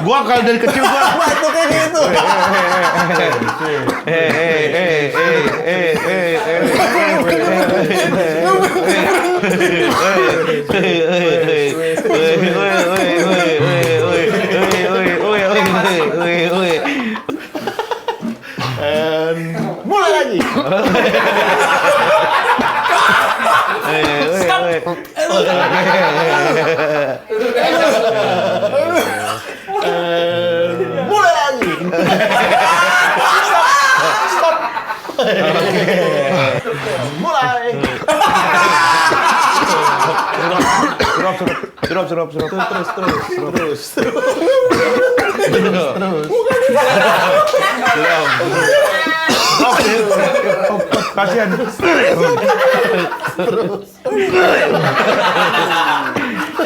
Gua kalau dari kecil gua Batuk kayak gitu. mulai lagi. Mulai lagi. Stop. Mulai. Surup. Terus. Kasihan.